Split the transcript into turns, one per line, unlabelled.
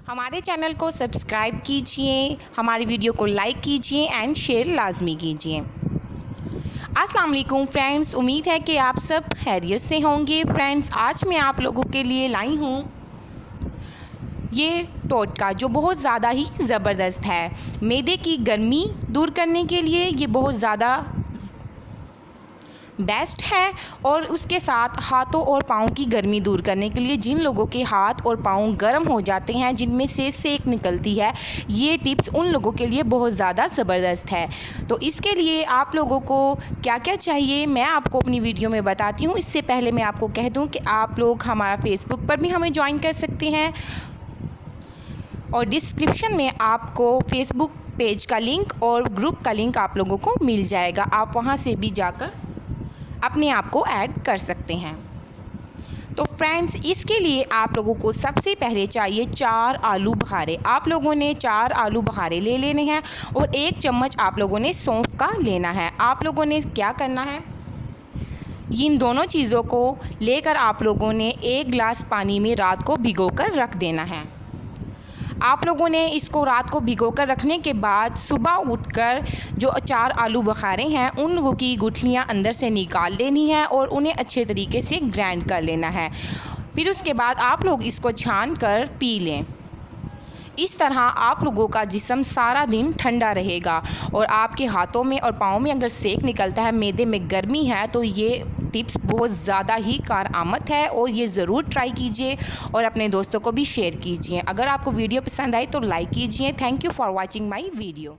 हमारे चैनल को सब्सक्राइब कीजिए, हमारी वीडियो को लाइक कीजिए एंड शेयर लाजमी कीजिए। अस्सलाम वालेकुम फ्रेंड्स, उम्मीद है कि आप सब खैरियत से होंगे। फ्रेंड्स, आज मैं आप लोगों के लिए लाई हूँ ये टोटका जो बहुत ज़्यादा ही ज़बरदस्त है। मैदे की गर्मी दूर करने के लिए ये बहुत ज़्यादा बेस्ट है और उसके साथ हाथों और पाँव की गर्मी दूर करने के लिए जिन लोगों के हाथ और पाँव गर्म हो जाते हैं, जिनमें से सेक निकलती है, ये टिप्स उन लोगों के लिए बहुत ज़्यादा ज़बरदस्त है। तो इसके लिए आप लोगों को क्या क्या चाहिए मैं आपको अपनी वीडियो में बताती हूँ। इससे पहले मैं आपको कह दूँ कि आप लोग हमारा फेसबुक पर भी हमें ज्वाइन कर सकते हैं और डिस्क्रिप्शन में आपको फेसबुक पेज का लिंक और ग्रुप का लिंक आप लोगों को मिल जाएगा। आप वहाँ से भी जाकर अपने आप को ऐड कर सकते हैं। तो फ्रेंड्स, इसके लिए आप लोगों को सबसे पहले चाहिए 4 आलू बुखारे। आप लोगों ने 4 आलू बुखारे ले लेने हैं और 1 चम्मच आप लोगों ने सौंफ का लेना है। आप लोगों ने क्या करना है, इन दोनों चीज़ों को लेकर आप लोगों ने 1 गिलास पानी में रात को भिगोकर रख देना है। आप लोगों ने इसको रात को भिगोकर रखने के बाद सुबह उठकर जो 4 आलू बुखारे हैं उन की गुठलियाँ अंदर से निकाल लेनी है और उन्हें अच्छे तरीके से ग्राइंड कर लेना है। फिर उसके बाद आप लोग इसको छान कर पी लें। इस तरह आप लोगों का जिस्म सारा दिन ठंडा रहेगा और आपके हाथों में और पाँव में अगर सेक निकलता है, मैदे में गर्मी है, तो ये टिप्स बहुत ज़्यादा ही कारआमद है और ये ज़रूर ट्राई कीजिए और अपने दोस्तों को भी शेयर कीजिए। अगर आपको वीडियो पसंद आई तो लाइक कीजिए। Thank you for watching my video.